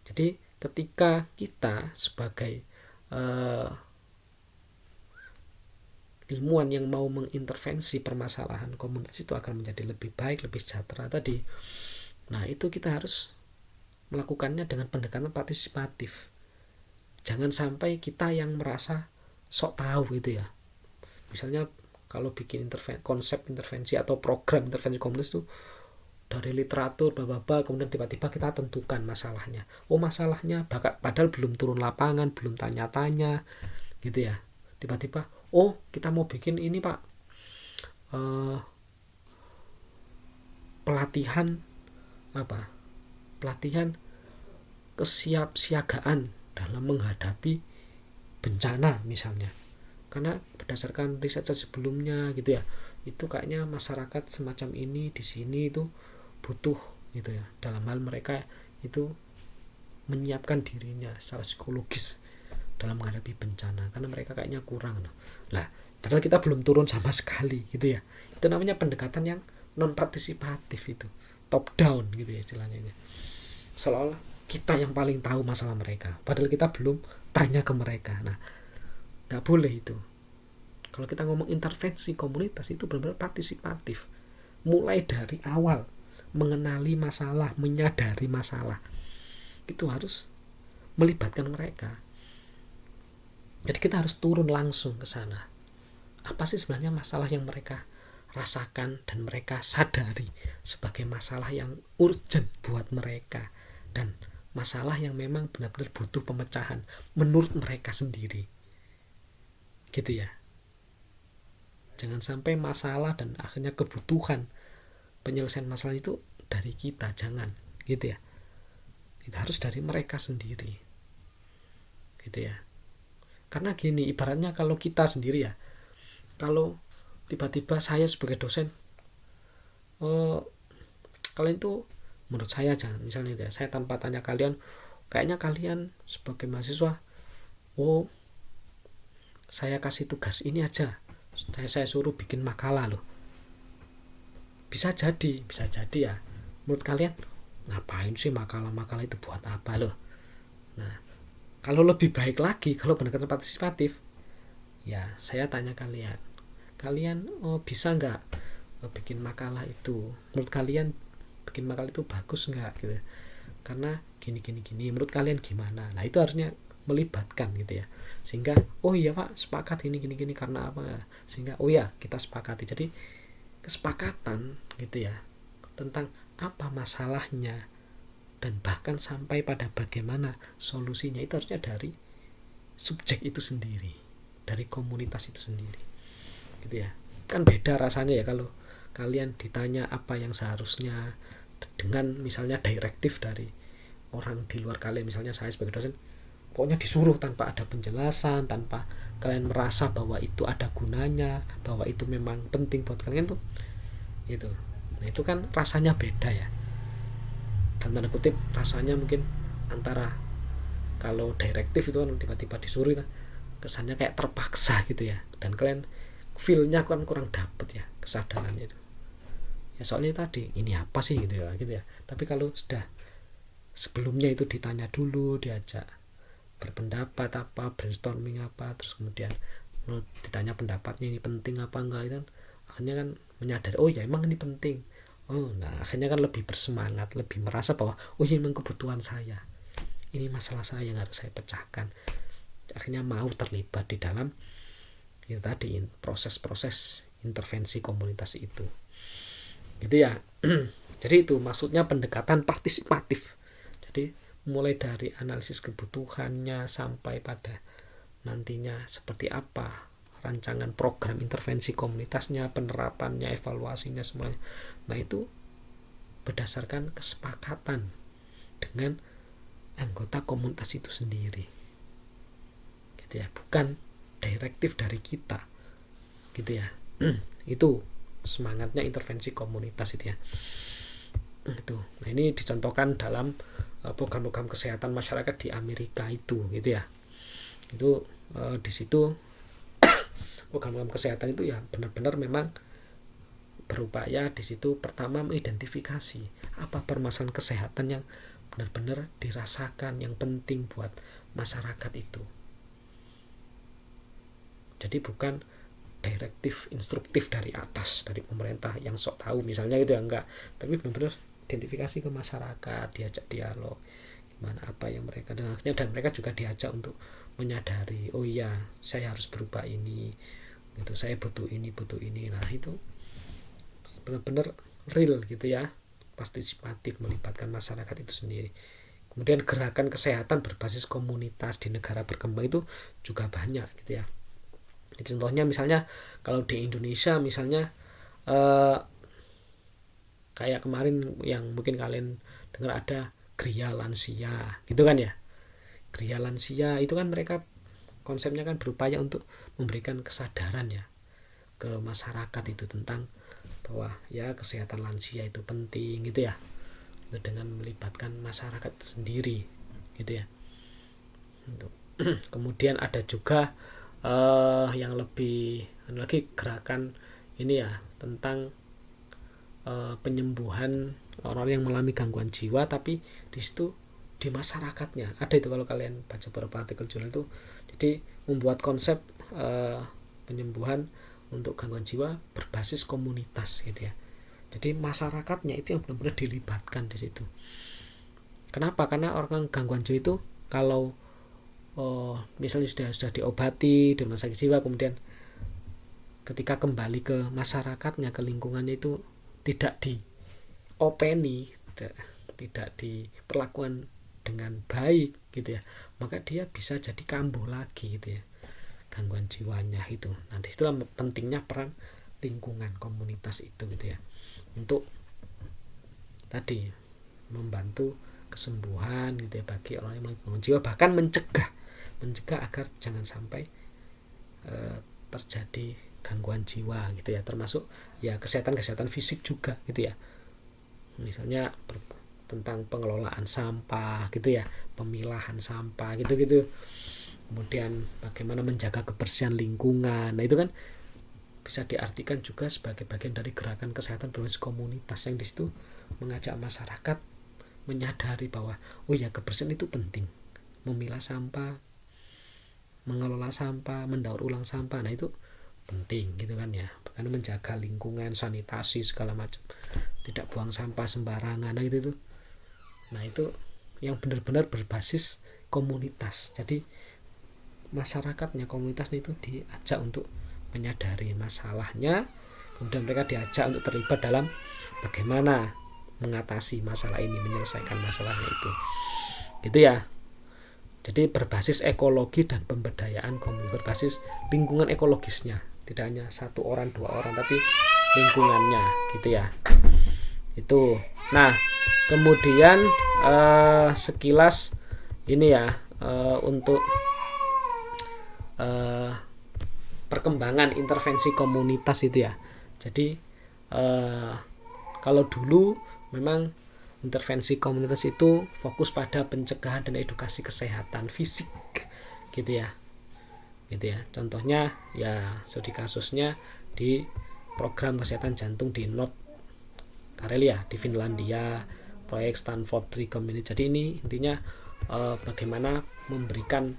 Speaker 1: Jadi ketika kita sebagai ilmuwan yang mau mengintervensi permasalahan komunitas itu akan menjadi lebih baik, lebih sejahtera tadi, nah itu kita harus melakukannya dengan pendekatan partisipatif. Jangan sampai kita yang merasa sok tahu gitu ya. Misalnya kalau bikin konsep intervensi atau program intervensi komunitas itu dari literatur kemudian tiba-tiba kita tentukan masalahnya. Oh, masalahnya padahal belum turun lapangan, belum tanya-tanya gitu ya. Tiba-tiba, oh kita mau bikin ini Pak, pelatihan pelatihan kesiapsiagaan dalam menghadapi bencana misalnya. Karena berdasarkan riset sebelumnya gitu ya, itu kayaknya masyarakat semacam ini di sini itu butuh gitu ya, dalam hal mereka itu menyiapkan dirinya secara psikologis dalam menghadapi bencana, karena mereka kayaknya kurang lah. Padahal kita belum turun sama sekali gitu ya. Itu namanya pendekatan yang non partisipatif, itu top down gitu ya istilahnya. Seolah-olah kita yang paling tahu masalah mereka, padahal kita belum tanya ke mereka. Nah, nggak boleh itu. Kalau kita ngomong intervensi komunitas itu benar-benar partisipatif, mulai dari awal mengenali masalah, menyadari masalah, itu harus melibatkan mereka. Jadi kita harus turun langsung ke sana. Apa sih sebenarnya masalah yang mereka rasakan dan mereka sadari sebagai masalah yang urgent buat mereka, dan masalah yang memang benar-benar butuh pemecahan menurut mereka sendiri. Gitu ya. Jangan sampai masalah dan akhirnya kebutuhan penyelesaian masalah itu dari kita, jangan gitu ya. Itu harus dari mereka sendiri. Gitu ya. Karena gini, ibaratnya kalau kita sendiri ya, kalau tiba-tiba saya sebagai dosen, kalian tuh menurut saya jangan, misalnya ya, saya tanpa tanya kalian, kayaknya kalian sebagai mahasiswa, saya kasih tugas ini aja, saya suruh bikin makalah loh. Bisa jadi ya, menurut kalian ngapain sih makalah itu buat apa loh. Nah, kalau lebih baik lagi, kalau pendekatan partisipatif, ya saya tanya kalian bisa nggak bikin makalah itu, menurut kalian bikin makalah itu bagus nggak gitu, karena gini menurut kalian gimana. Nah, itu harusnya melibatkan gitu ya, sehingga iya Pak sepakat gini karena apa, sehingga kita sepakati. Jadi kesepakatan gitu ya tentang apa masalahnya dan bahkan sampai pada bagaimana solusinya, itu harusnya dari subjek itu sendiri, dari komunitas itu sendiri gitu ya. Kan beda rasanya ya kalau kalian ditanya apa yang seharusnya dengan misalnya direktif dari orang di luar kalian. Misalnya saya sebagai dosen pokoknya disuruh tanpa ada penjelasan, tanpa kalian merasa bahwa itu ada gunanya, bahwa itu memang penting buat kalian tuh gitu. Nah, itu kan rasanya beda ya, dan tanda kutip rasanya mungkin antara kalau direktif itu kan tiba-tiba disuruh kan kesannya kayak terpaksa gitu ya, dan kalian feel-nya kan kurang dapet ya, kesadarannya itu ya, soalnya tadi ini apa sih gitu ya. Tapi kalau sudah sebelumnya itu ditanya dulu, diajak berpendapat apa, brainstorming apa, terus kemudian ditanya pendapatnya ini penting apa enggak, itu kan akhirnya kan menyadari ya emang ini penting. Nah akhirnya kan lebih bersemangat, lebih merasa bahwa ini memang kebutuhan saya, ini masalah saya yang harus saya pecahkan. Akhirnya mau terlibat di dalam itu tadi proses-proses intervensi komunitas itu gitu ya. Jadi itu maksudnya pendekatan partisipatif. Jadi mulai dari analisis kebutuhannya sampai pada nantinya seperti apa rancangan program intervensi komunitasnya, penerapannya, evaluasinya, semuanya. Nah itu berdasarkan kesepakatan dengan anggota komunitas itu sendiri gitu ya, bukan direktif dari kita gitu ya. Itu semangatnya intervensi komunitas itu ya. Itu. Nah ini dicontohkan dalam program-program kesehatan masyarakat di Amerika itu gitu ya. Itu di situ program-program kesehatan itu ya benar-benar memang berupaya di situ pertama mengidentifikasi apa permasalahan kesehatan yang benar-benar dirasakan, yang penting buat masyarakat itu. Jadi bukan direktif instruktif dari atas, dari pemerintah yang sok tahu misalnya gitu ya, enggak, tapi benar-benar identifikasi ke masyarakat, diajak dialog gimana apa yang mereka, dan akhirnya dan mereka juga diajak untuk menyadari saya harus berubah ini gitu, saya butuh ini. Nah itu benar-benar real gitu ya, partisipatif, melibatkan masyarakat itu sendiri. Kemudian gerakan kesehatan berbasis komunitas di negara berkembang itu juga banyak gitu ya. Jadi contohnya misalnya kalau di Indonesia misalnya Kayak kemarin yang mungkin kalian dengar ada Gria Lansia gitu kan ya. Gria Lansia itu kan mereka konsepnya kan berupaya untuk memberikan kesadaran ya ke masyarakat itu tentang bahwa ya kesehatan lansia itu penting gitu ya, itu dengan melibatkan masyarakat itu sendiri gitu ya. Kemudian ada juga yang lebih lagi gerakan ini ya tentang penyembuhan orang yang mengalami gangguan jiwa, tapi di situ di masyarakatnya ada itu. Kalau kalian baca beberapa artikel jurnal itu, jadi membuat konsep penyembuhan untuk gangguan jiwa berbasis komunitas gitu ya. Jadi masyarakatnya itu yang benar-benar dilibatkan di situ. Kenapa? Karena orang gangguan jiwa itu kalau misalnya sudah diobati di rumah sakit jiwa, kemudian ketika kembali ke masyarakatnya, ke lingkungannya itu tidak diopeni, tidak diperlakukan dengan baik gitu ya, maka dia bisa jadi kambuh lagi gitu ya gangguan jiwanya itu. Nah, disitulah pentingnya peran lingkungan komunitas itu gitu ya, untuk tadi membantu kesembuhan gitu ya bagi orang yang gangguan jiwa, bahkan mencegah agar jangan sampai terjadi gangguan jiwa gitu ya, termasuk ya kesehatan fisik juga gitu ya, misalnya tentang pengelolaan sampah gitu ya, pemilahan sampah gitu, kemudian bagaimana menjaga kebersihan lingkungan. Nah itu kan bisa diartikan juga sebagai bagian dari gerakan kesehatan berbasis komunitas yang di situ mengajak masyarakat menyadari bahwa oh ya kebersihan itu penting, memilah sampah, mengelola sampah, mendaur ulang sampah, nah itu penting gitu kan ya, karena menjaga lingkungan, sanitasi segala macam, tidak buang sampah sembarangan, nah gitu tuh. Nah itu yang benar-benar berbasis komunitas. Jadi masyarakatnya, komunitasnya itu diajak untuk menyadari masalahnya, kemudian mereka diajak untuk terlibat dalam bagaimana mengatasi masalah ini, menyelesaikan masalahnya itu gitu ya. Jadi berbasis ekologi dan pemberdayaan komunitas, berbasis lingkungan ekologisnya, tidak hanya satu orang dua orang tapi lingkungannya gitu ya itu. Nah kemudian sekilas ini ya untuk perkembangan intervensi komunitas itu ya. Jadi kalau dulu memang intervensi komunitas itu fokus pada pencegahan dan edukasi kesehatan fisik gitu ya. Contohnya ya studi kasusnya di program kesehatan jantung di North Karelia di Finlandia, proyek Stanford Tree Community. Jadi ini intinya bagaimana memberikan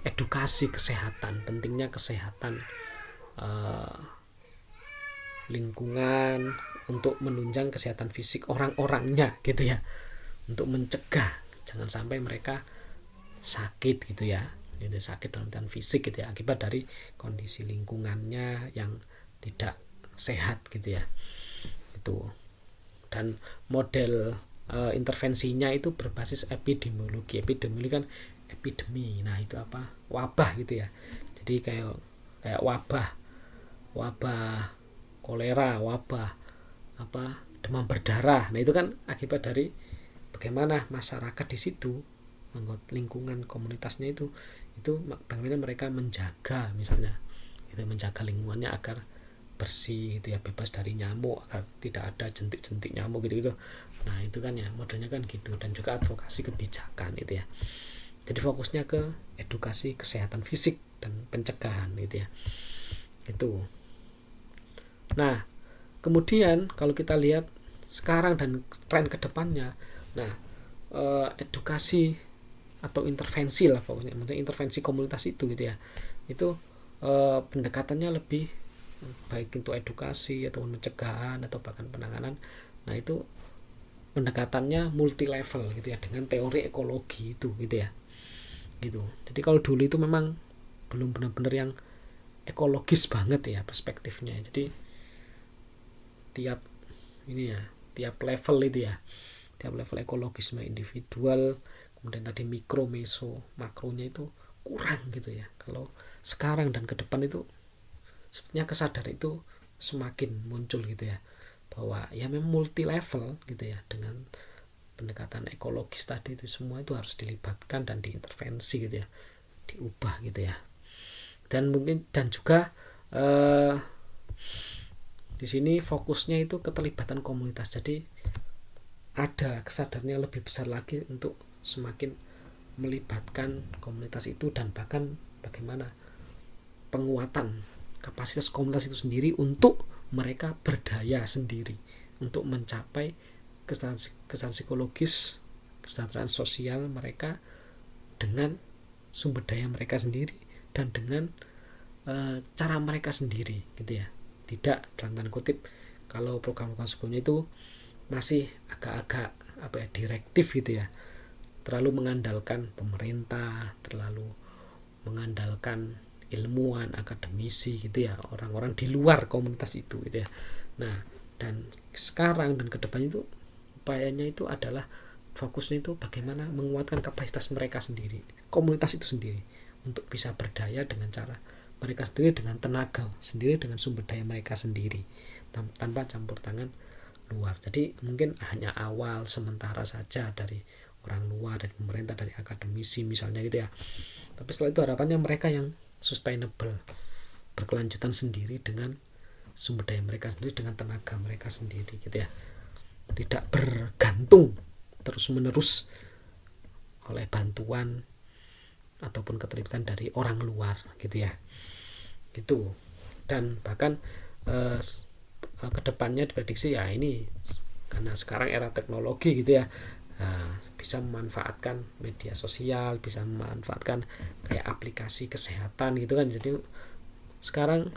Speaker 1: edukasi kesehatan, pentingnya kesehatan lingkungan untuk menunjang kesehatan fisik orang-orangnya gitu ya, untuk mencegah jangan sampai mereka sakit gitu ya, itu sakit dalam artian fisik gitu ya, akibat dari kondisi lingkungannya yang tidak sehat gitu ya itu. Dan model intervensinya itu berbasis epidemiologi kan epidemi, nah itu apa, wabah gitu ya. Jadi kayak wabah kolera, wabah demam berdarah. Nah itu kan akibat dari bagaimana masyarakat di situ, lingkungan komunitasnya itu bagaimana mereka menjaga, misalnya itu menjaga lingkungannya agar bersih itu ya, bebas dari nyamuk, agar tidak ada jentik-jentik nyamuk gitu. Nah itu kan ya modelnya kan gitu. Dan juga advokasi kebijakan itu ya. Jadi fokusnya ke edukasi kesehatan fisik dan pencegahan gitu ya itu. Nah kemudian kalau kita lihat sekarang dan tren kedepannya, nah edukasi atau intervensi lah fokusnya, maksudnya intervensi komunitas itu gitu ya, itu pendekatannya lebih baik untuk edukasi atau pencegahan atau bahkan penanganan. Nah itu pendekatannya multi level gitu ya, dengan teori ekologi itu gitu ya gitu. Jadi kalau dulu itu memang belum benar-benar yang ekologis banget ya perspektifnya. Jadi tiap level itu ya, tiap level ekologisme individual, kemudian tadi mikro, meso, makronya itu kurang gitu ya. Kalau sekarang dan ke depan itu sebenarnya kesadaran itu semakin muncul gitu ya, bahwa ya memang multi level gitu ya, dengan pendekatan ekologis tadi itu semua itu harus dilibatkan dan diintervensi gitu ya, diubah gitu ya. Dan mungkin dan juga di sini fokusnya itu keterlibatan komunitas. Jadi ada kesadaran yang lebih besar lagi untuk semakin melibatkan komunitas itu, dan bahkan bagaimana penguatan kapasitas komunitas itu sendiri untuk mereka berdaya sendiri untuk mencapai kesadaran psikologis, kesejahteraan sosial mereka dengan sumber daya mereka sendiri dan dengan cara mereka sendiri gitu ya. Tidak dalam tanda kutip, kalau program-program sebelumnya itu masih agak-agak direktif gitu ya, terlalu mengandalkan pemerintah, terlalu mengandalkan ilmuwan, akademisi gitu ya, orang-orang di luar komunitas itu gitu ya. Nah, dan sekarang dan kedepannya itu upayanya itu adalah fokusnya itu bagaimana menguatkan kapasitas mereka sendiri, komunitas itu sendiri, untuk bisa berdaya dengan cara mereka sendiri, dengan tenaga sendiri, dengan sumber daya mereka sendiri, tanpa campur tangan luar. Jadi mungkin hanya awal sementara saja dari orang luar, dari pemerintah, dari akademisi misalnya gitu ya. Tapi setelah itu harapannya mereka yang sustainable, berkelanjutan sendiri dengan sumber daya mereka sendiri, dengan tenaga mereka sendiri gitu ya. Tidak bergantung terus-menerus oleh bantuan ataupun keterlibatan dari orang luar gitu ya. Gitu. Dan bahkan kedepannya diprediksi ya ini karena sekarang era teknologi gitu ya, bisa memanfaatkan media sosial, bisa memanfaatkan kayak aplikasi kesehatan gitu kan. Jadi sekarang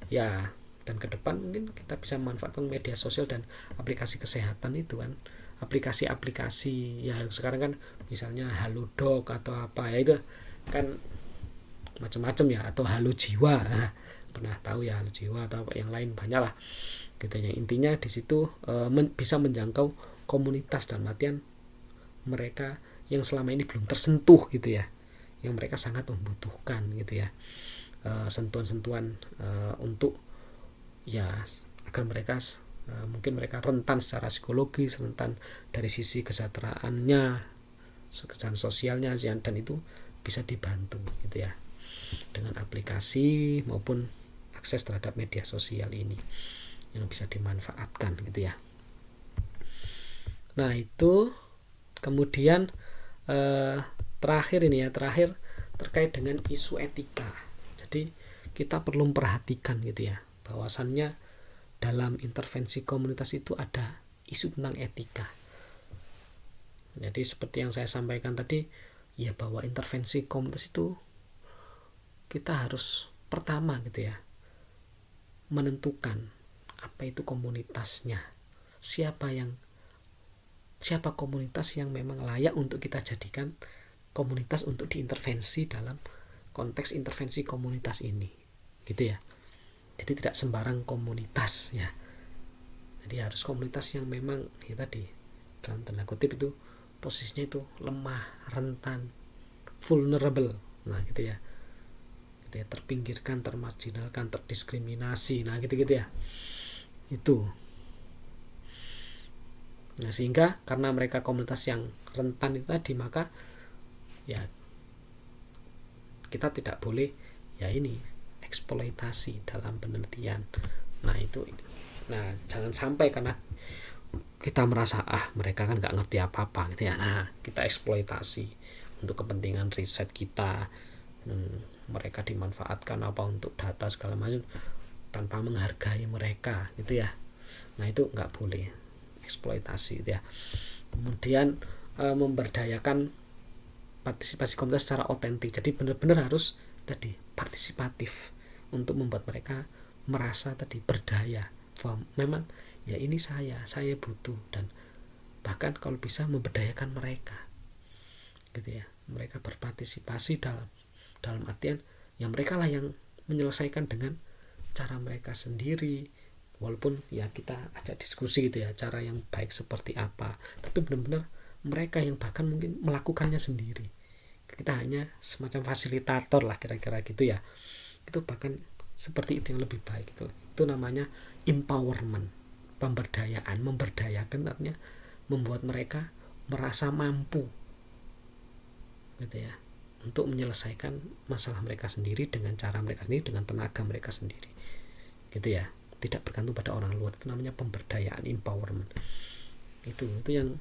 Speaker 1: ya, dan ke depan mungkin kita bisa memanfaatkan media sosial dan aplikasi kesehatan itu kan, aplikasi-aplikasi ya sekarang kan, misalnya Halodoc atau apa ya, itu kan macam-macam ya, atau Halo Jiwa, pernah tahu ya Halo Jiwa atau apa yang lain, banyak lah gitu ya. Intinya di situ bisa menjangkau komunitas dan artian mereka yang selama ini belum tersentuh gitu ya, yang mereka sangat membutuhkan gitu ya, sentuhan-sentuhan untuk ya agar mereka mungkin mereka rentan secara psikologis, rentan dari sisi kesejahteraannya, kesejahteraan sosialnya, dan itu bisa dibantu gitu ya dengan aplikasi maupun akses terhadap media sosial ini yang bisa dimanfaatkan gitu ya. Nah itu kemudian terakhir terkait dengan isu etika. Jadi kita perlu memperhatikan gitu ya, bahwasannya dalam intervensi komunitas itu ada isu tentang etika. Jadi seperti yang saya sampaikan tadi ya, bahwa intervensi komunitas itu kita harus pertama gitu ya menentukan apa itu komunitasnya, siapa komunitas yang memang layak untuk kita jadikan komunitas untuk diintervensi dalam konteks intervensi komunitas ini gitu ya. Jadi tidak sembarang komunitas ya, jadi harus komunitas yang memang ya tadi dalam tanda kutip itu posisinya itu lemah, rentan, vulnerable, nah gitu ya, terpinggirkan, termarginalkan, terdiskriminasi, nah gitu-gitu ya itu. Nah sehingga karena mereka komunitas yang rentan itu tadi, maka ya kita tidak boleh ya ini eksploitasi dalam penelitian. Nah itu, nah jangan sampai karena kita merasa mereka kan nggak ngerti apa-apa gitu ya, nah kita eksploitasi untuk kepentingan riset kita, mereka dimanfaatkan apa untuk data segala macam tanpa menghargai mereka gitu ya. Nah itu nggak boleh eksploitasi gitu ya. Kemudian memberdayakan partisipasi komunitas secara otentik, jadi benar-benar harus tadi partisipatif untuk membuat mereka merasa tadi berdaya, bahwa memang ya ini saya butuh, dan bahkan kalau bisa memberdayakan mereka gitu ya, mereka berpartisipasi dalam artian yang mereka lah yang menyelesaikan dengan cara mereka sendiri, walaupun ya kita ajak diskusi gitu ya, cara yang baik seperti apa, tapi benar-benar mereka yang bahkan mungkin melakukannya sendiri, kita hanya semacam fasilitator lah kira-kira gitu ya. Itu bahkan seperti itu yang lebih baik, itu namanya empowerment, pemberdayaan. Memberdayakan artinya membuat mereka merasa mampu gitu ya, untuk menyelesaikan masalah mereka sendiri dengan cara mereka sendiri, dengan tenaga mereka sendiri gitu ya, tidak bergantung pada orang luar. Itu namanya pemberdayaan, empowerment. Itu yang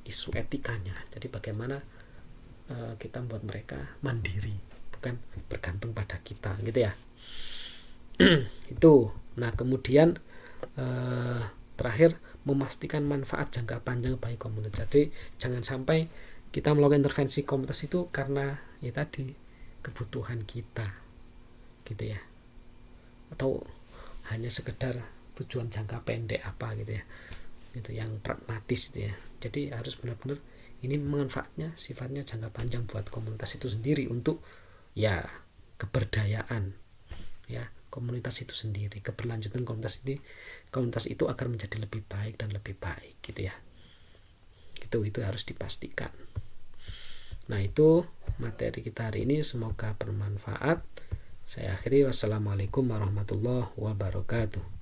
Speaker 1: isu etikanya. Jadi bagaimana kita membuat mereka mandiri, bukan bergantung pada kita gitu ya. Itu. Nah kemudian terakhir, memastikan manfaat jangka panjang bagi komunitas. Jadi jangan sampai kita melakukan intervensi komunitas itu karena ya tadi kebutuhan kita gitu ya, atau hanya sekedar tujuan jangka pendek apa gitu ya, itu yang pragmatis gitu ya. Jadi harus benar-benar ini manfaatnya sifatnya jangka panjang buat komunitas itu sendiri, untuk ya keberdayaan ya komunitas itu sendiri, keberlanjutan komunitas itu akan menjadi lebih baik dan lebih baik gitu ya. Itu harus dipastikan. Nah itu materi kita hari ini, semoga bermanfaat. Saya akhiri, wassalamualaikum warahmatullahi wabarakatuh.